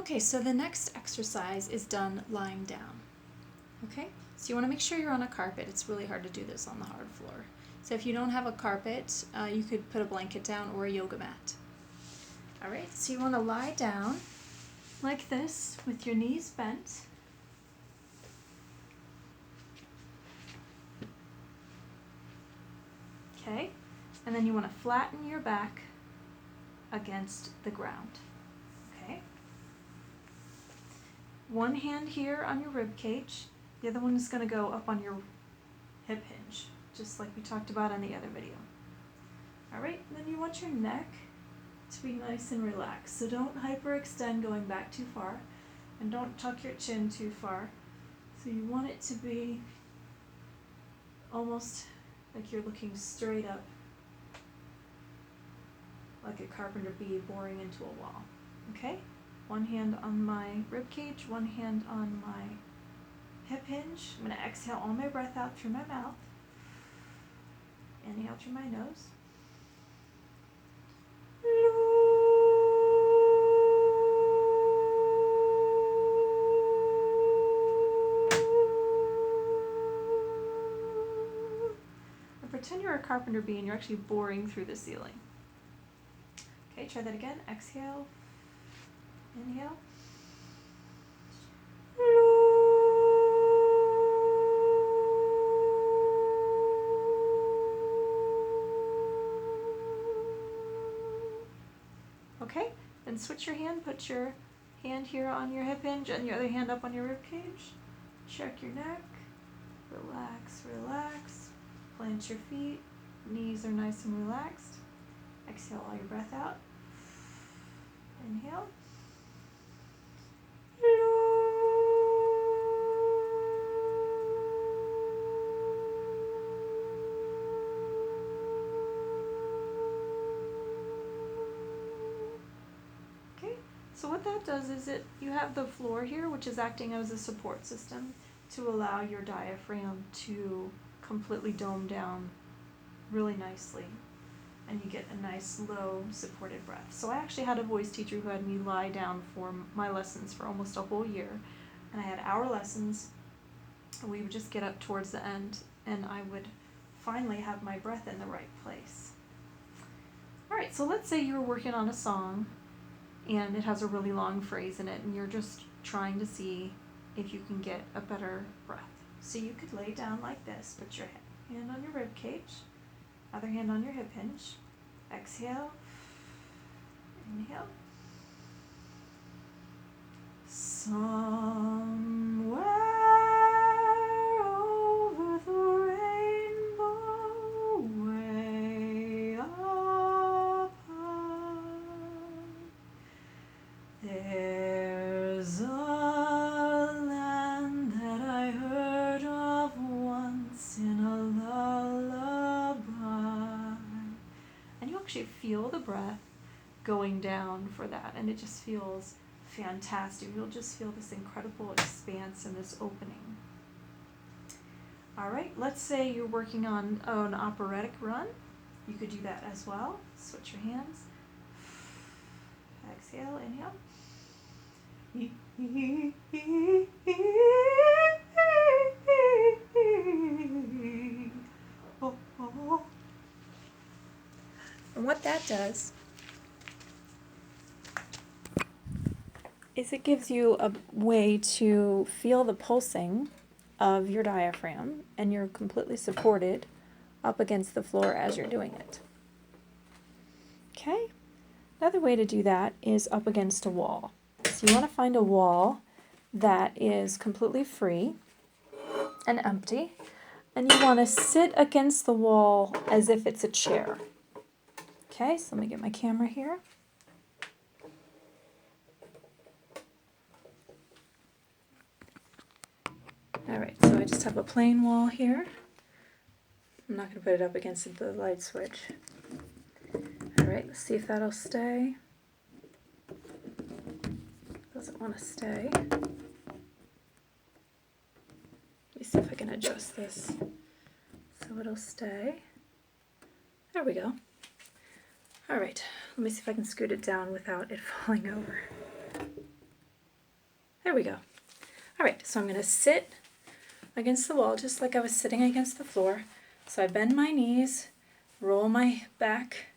Okay, so the next exercise is done lying down. Okay, so you want to make sure you're on a carpet. It's really hard to do this on the hard floor. So if you don't have a carpet, you could put a blanket down or a yoga mat. All right, so you want to lie down like this with your knees bent. Okay, and then you want to flatten your back against the ground. Okay. One hand here on your rib cage. The other one is going to go up on your hip hinge, just like we talked about in the other video. All right, then you want your neck to be nice and relaxed. So don't hyperextend going back too far, and don't tuck your chin too far. So you want it to be almost like you're looking straight up, like a carpenter bee boring into a wall. Okay? One hand on my rib cage, one hand on my hip hinge. I'm going to exhale all my breath out through my mouth. Inhale through my nose. And pretend you're a carpenter bee and you're actually boring through the ceiling. Okay, try that again. Exhale. Inhale. Okay, then switch your hand. Put your hand here on your hip hinge and your other hand up on your rib cage. Check your neck. Relax, relax. Plant your feet. Knees are nice and relaxed. Exhale all your breath out. Inhale. Okay, so what that does is you have the floor here, which is acting as a support system to allow your diaphragm to completely dome down really nicely, and you get a nice low supported breath. So I actually had a voice teacher who had me lie down for my lessons for almost a whole year, and I had hour lessons. We would just get up towards the end and I would finally have my breath in the right place. All right, so let's say you're working on a song and it has a really long phrase in it and you're just trying to see if you can get a better breath. So you could lay down like this, put your hand on your rib cage, other hand on your hip hinge. Exhale. Inhale. Somewhere over the rainbow, way up high, there's a land that I heard of once in a lullaby. And you actually feel the breath going down for that, and it just feels fantastic. You'll just feel this incredible expanse and this opening. All right, let's say you're working on an operatic run. You could do that as well. Switch your hands. Exhale, inhale. And what that does is it gives you a way to feel the pulsing of your diaphragm, and you're completely supported up against the floor as you're doing it. Okay? Another way to do that is up against a wall. So you want to find a wall that is completely free and empty, and you want to sit against the wall as if it's a chair. Okay, so let me get my camera here. All right, so I just have a plain wall here. I'm not going to put it up against the light switch. All right, let's see if that'll stay. Doesn't want to stay. Let me see if I can adjust this so it'll stay. There we go. All right, let me see if I can scoot it down without it falling over. There we go. All right, so I'm going to sit against the wall just like I was sitting against the floor. So I bend my knees, roll my back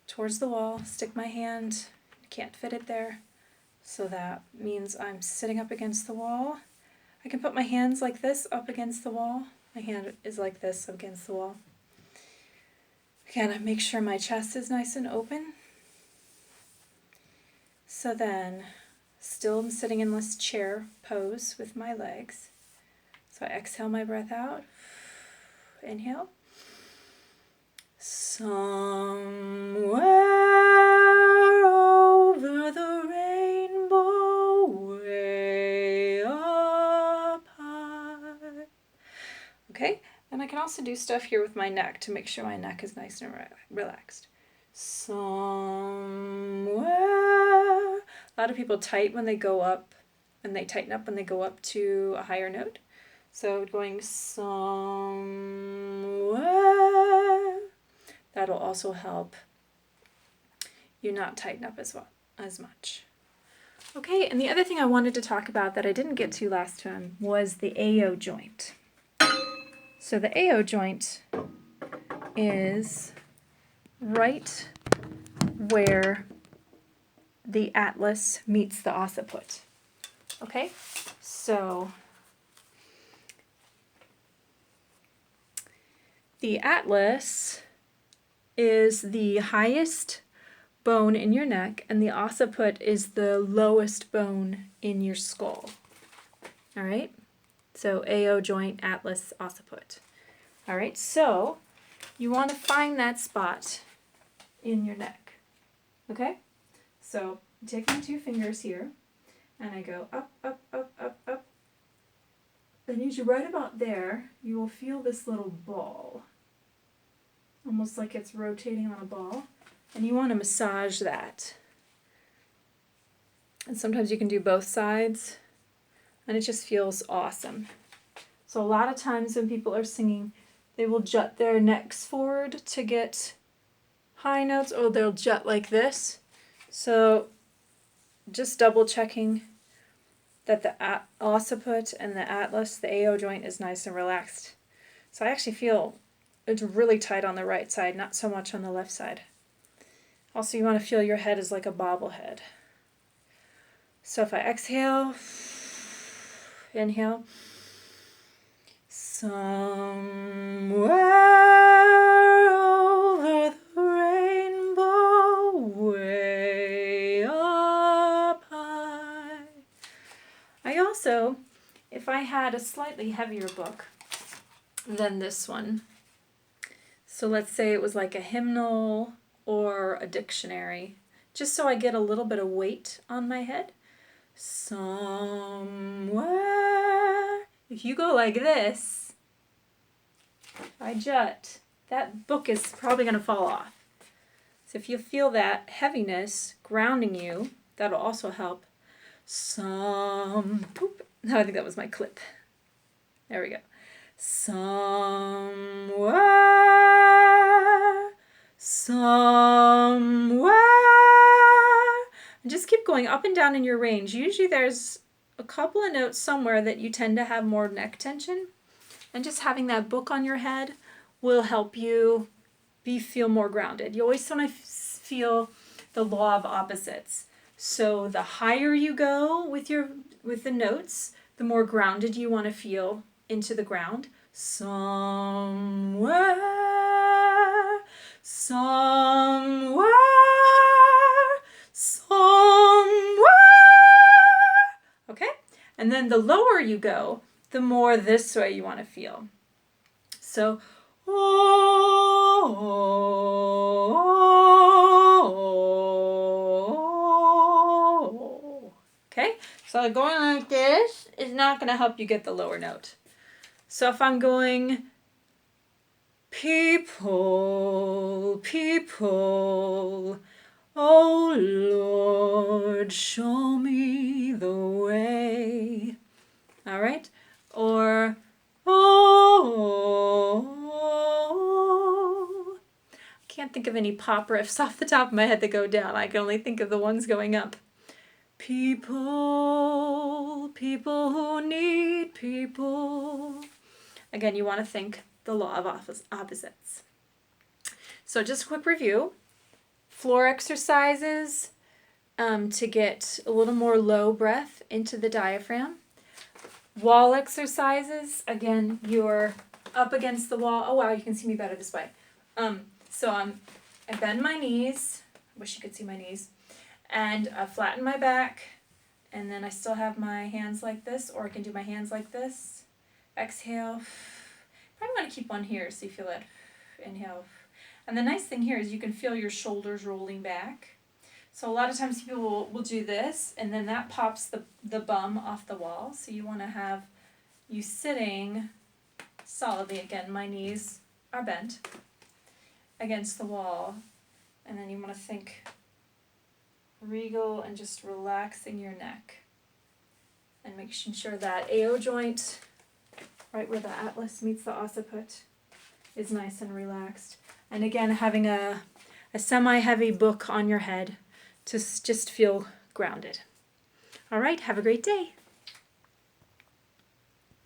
towards the wall, stick my hand, can't fit it there, so that means I'm sitting up against the wall. I can put my hands like this up against the wall. My hand is like this up against the wall. Again, I make sure my chest is nice and open. So then, still I'm sitting in this chair pose with my legs. So I exhale my breath out. Inhale. Somewhere over the rainbow, way up high. Okay, and I can also do stuff here with my neck to make sure my neck is nice and relaxed. Somewhere. A lot of people tighten when they go up, and they tighten up when they go up to a higher note. So going somewhere, that'll also help you not tighten up as much. Okay, and the other thing I wanted to talk about that I didn't get to last time was the AO joint. So the AO joint is right where the atlas meets the occiput. Okay, so the atlas is the highest bone in your neck, and the occiput is the lowest bone in your skull. All right, so AO joint, atlas, occiput. All right, so you want to find that spot in your neck. Okay, so I take my 2 fingers here, and I go up, up, up, up, up. And usually right about there, you will feel this little ball, almost like it's rotating on a ball, and you want to massage that. And sometimes you can do both sides, and it just feels awesome. So a lot of times when people are singing, they will jut their necks forward to get high notes, or they'll jut like this. So just double checking that the occiput and the atlas, the AO joint, is nice and relaxed. So I actually feel it's really tight on the right side, not so much on the left side. Also, you want to feel your head is like a bobblehead. So if I exhale, inhale, somewhere over the rainbow, way up high. I also, if I had a slightly heavier book than this one, so let's say it was like a hymnal or a dictionary, just so I get a little bit of weight on my head. Somewhere. If you go like this, I jut, that book is probably going to fall off. So if you feel that heaviness grounding you, that'll also help. No, I think that was my clip. There we go. Somewhere. And just keep going up and down in your range. Usually there's a couple of notes somewhere that you tend to have more neck tension. And just having that book on your head will help you feel more grounded. You always want to feel the law of opposites. So the higher you go with the notes, the more grounded you want to feel into the ground. Somewhere, somewhere, somewhere. Okay? And then the lower you go, the more this way you want to feel. So, okay? So going like this is not going to help you get the lower note. So if I'm going, people, people, oh Lord, show me the way. All right? Or, oh, I can't think of any pop riffs off the top of my head that go down. I can only think of the ones going up. People, people who need people. Again, you want to think the law of opposites. So just a quick review. Floor exercises to get a little more low breath into the diaphragm. Wall exercises, again, you're up against the wall. Oh wow, you can see me better this way. So I bend my knees. I wish you could see my knees. And I flatten my back. And then I still have my hands like this, or I can do my hands like this. Exhale. Probably want to keep one here so you feel it. Inhale. And the nice thing here is you can feel your shoulders rolling back. So a lot of times people will do this, and then that pops the bum off the wall. So you want to have you sitting solidly. Again, my knees are bent against the wall. And then you want to think regal and just relaxing your neck. And making sure that AO joint, right where the atlas meets the occiput, is nice and relaxed. And again, having a semi-heavy book on your head to just feel grounded. All right, have a great day.